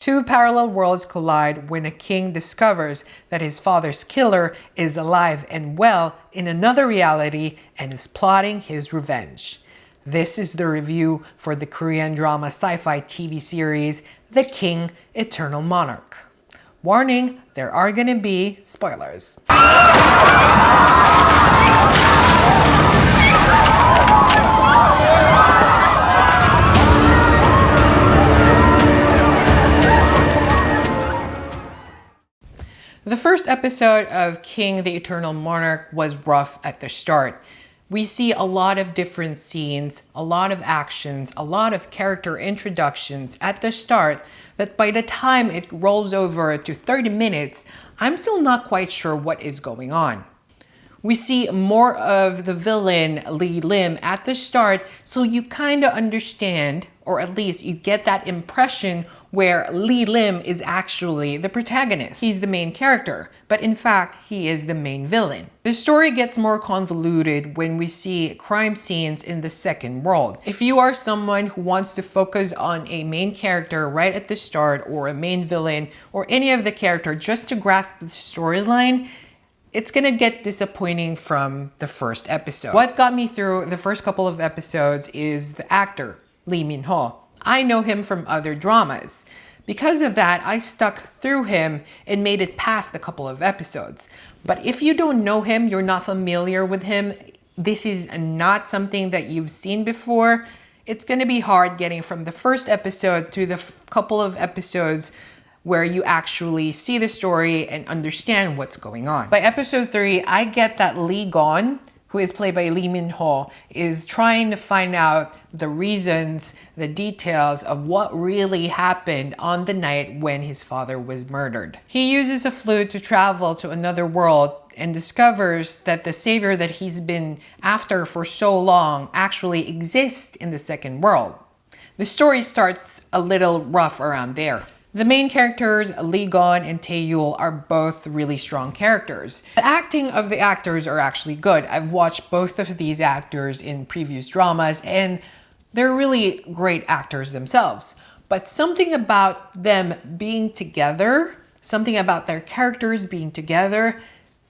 Two parallel worlds collide when a king discovers that his father's killer is alive and well in another reality and is plotting his revenge. This is the review for the Korean drama sci-fi TV series The King, Eternal Monarch. Warning, there are gonna be spoilers. The first episode of King the Eternal Monarch was rough at the start. We see a lot of different scenes, a lot of actions, a lot of character introductions at the start that by the time it rolls over to 30 minutes, I'm still not quite sure what is going on. We see more of the villain Lee Lim at the start, so you kind of understand, or at least you get that impression where Lee Lim is actually the protagonist. He's the main character, but in fact, he is the main villain. The story gets more convoluted when we see crime scenes in the second world. If you are someone who wants to focus on a main character right at the start, or a main villain, or any of the character just to grasp the storyline, it's gonna get disappointing from the first episode. What got me through the first couple of episodes is the actor, Lee Min-ho. I know him from other dramas. Because of that, I stuck through him and made it past a couple of episodes. But if you don't know him, you're not familiar with him, this is not something that you've seen before, it's gonna be hard getting from the first episode to the couple of episodes where you actually see the story and understand what's going on. By episode 3, I get that Lee Gon, who is played by Lee Min-ho, is trying to find out the reasons, the details of what really happened on the night when his father was murdered. He uses a flute to travel to another world and discovers that the savior that he's been after for so long actually exists in the second world. The story starts a little rough around there. The main characters, Lee Gon and Tae-yul, are both really strong characters. The acting of the actors are actually good. I've watched both of these actors in previous dramas and they're really great actors themselves. But something about them being together, something about their characters being together,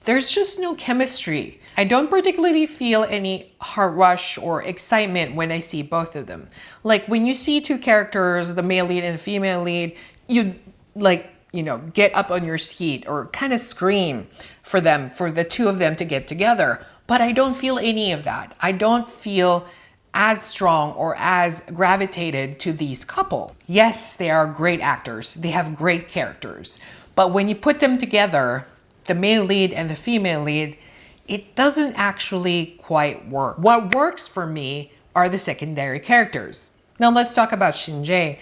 there's just no chemistry. I don't particularly feel any heart rush or excitement when I see both of them. Like when you see two characters, the male lead and the female lead, you get up on your seat or kind of scream for the two of them to get together. But I don't feel any of that. I don't feel as strong or as gravitated to these couple. Yes, they are great actors. They have great characters. But when you put them together, the male lead and the female lead, it doesn't actually quite work. What works for me are the secondary characters. Now let's talk about Shin-jae.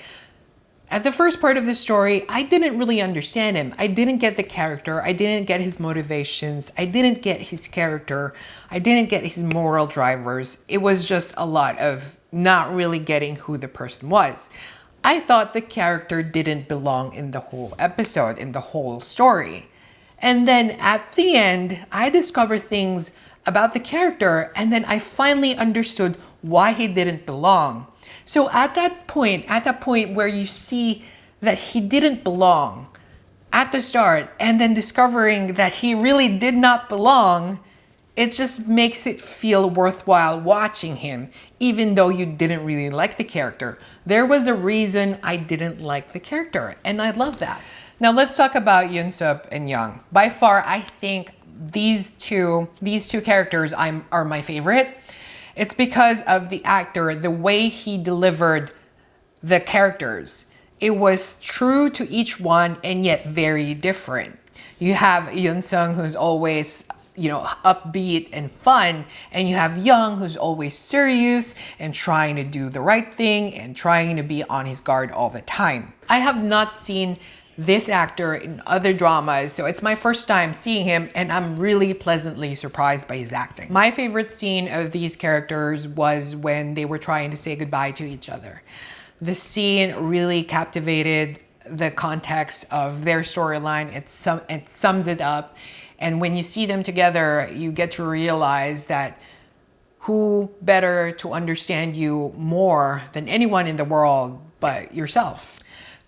At the first part of the story, I didn't really understand him. I didn't get the character. I didn't get his motivations. I didn't get his character. I didn't get his moral drivers. It was just a lot of not really getting who the person was. I thought the character didn't belong in the whole episode, in the whole story. And then at the end, I discovered things about the character and then I finally understood why he didn't belong. So at that point where you see that he didn't belong at the start and then discovering that he really did not belong, it just makes it feel worthwhile watching him, even though you didn't really like the character. There was a reason I didn't like the character, and I love that. Now let's talk about Eun-sook and Young. By far, I think these two characters are my favorite. It's because of the actor, the way he delivered the characters. It was true to each one and yet very different. You have Eun-sung, who's always upbeat and fun, and you have Young, who's always serious and trying to do the right thing and trying to be on his guard all the time. I have not seen this actor in other dramas, so it's my first time seeing him and I'm really pleasantly surprised by his acting. My favorite scene of these characters was when they were trying to say goodbye to each other. The scene really captivated the context of their storyline. It sums it up, and when you see them together, you get to realize that who better to understand you more than anyone in the world but yourself.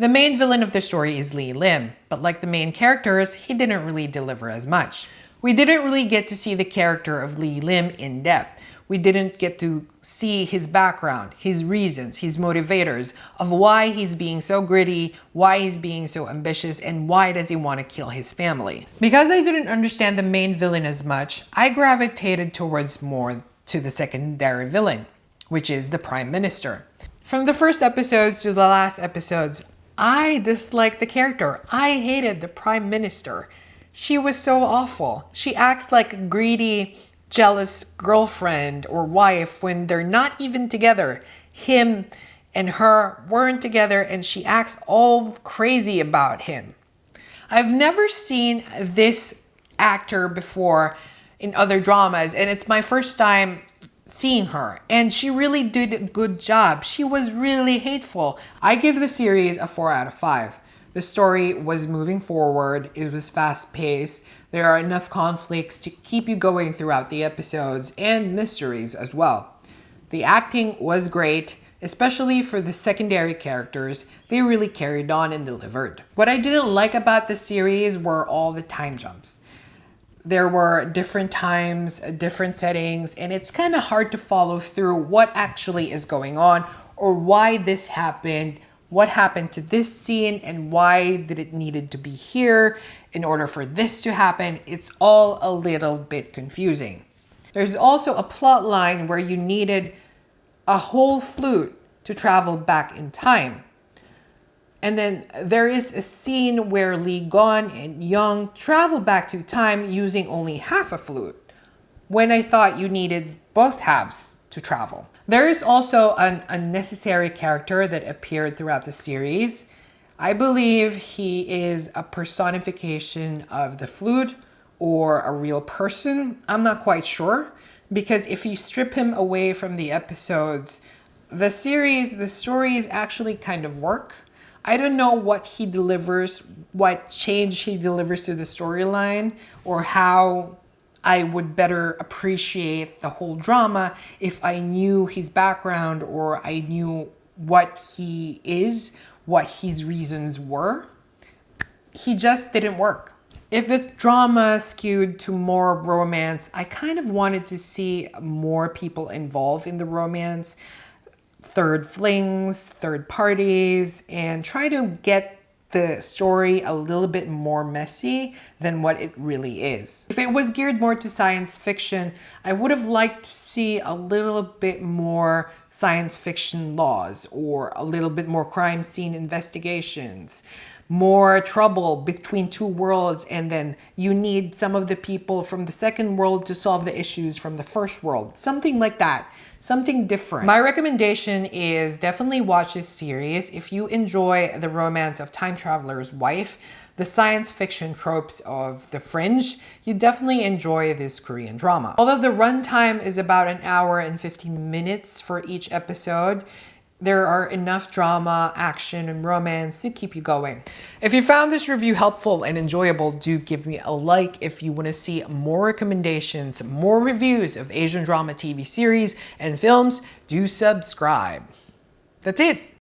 The main villain of the story is Lee Lim, but like the main characters, he didn't really deliver as much. We didn't really get to see the character of Lee Lim in depth. We didn't get to see his background, his reasons, his motivators of why he's being so gritty, why he's being so ambitious, and why does he want to kill his family. Because I didn't understand the main villain as much, I gravitated towards more to the secondary villain, which is the Prime Minister. From the first episodes to the last episodes, I disliked the character. I hated the Prime Minister. She was so awful. She acts like a greedy, jealous girlfriend or wife when they're not even together. Him and her weren't together and she acts all crazy about him. I've never seen this actor before in other dramas and it's my first time seeing her and she really did a good job. She was really hateful. I give the series a 4 out of 5. The story was moving forward, it was fast-paced, there are enough conflicts to keep you going throughout the episodes and mysteries as well. The acting was great, especially for the secondary characters. They really carried on and delivered. What I didn't like about the series were all the time jumps. There were different times, different settings, and it's kind of hard to follow through what actually is going on or why this happened, what happened to this scene, and why did it needed to be here in order for this to happen. It's all a little bit confusing. There's also a plot line where you needed a whole flute to travel back in time. And then there is a scene where Lee Gon and Young travel back to time using only half a flute, when I thought you needed both halves to travel. There is also an unnecessary character that appeared throughout the series. I believe he is a personification of the flute or a real person. I'm not quite sure, because if you strip him away from the episodes, the stories actually kind of work. I don't know what he delivers, what change he delivers to the storyline, or how I would better appreciate the whole drama if I knew his background or I knew what he is, what his reasons were. He just didn't work. If the drama skewed to more romance, I kind of wanted to see more people involved in the romance, third flings, third parties, and try to get the story a little bit more messy than what it really is. If it was geared more to science fiction, I would have liked to see a little bit more science fiction laws or a little bit more crime scene investigations, more trouble between two worlds, and then you need some of the people from the second world to solve the issues from the first world. Something like that. Something different. My recommendation is definitely watch this series if you enjoy the romance of time traveler's wife, the science fiction tropes of The Fringe. You definitely enjoy this Korean drama. Although the runtime is about 1 hour and 15 minutes for each episode, there are enough drama, action, and romance to keep you going. If you found this review helpful and enjoyable, do give me a like. If you want to see more recommendations, more reviews of Asian drama TV series and films, do subscribe. That's it.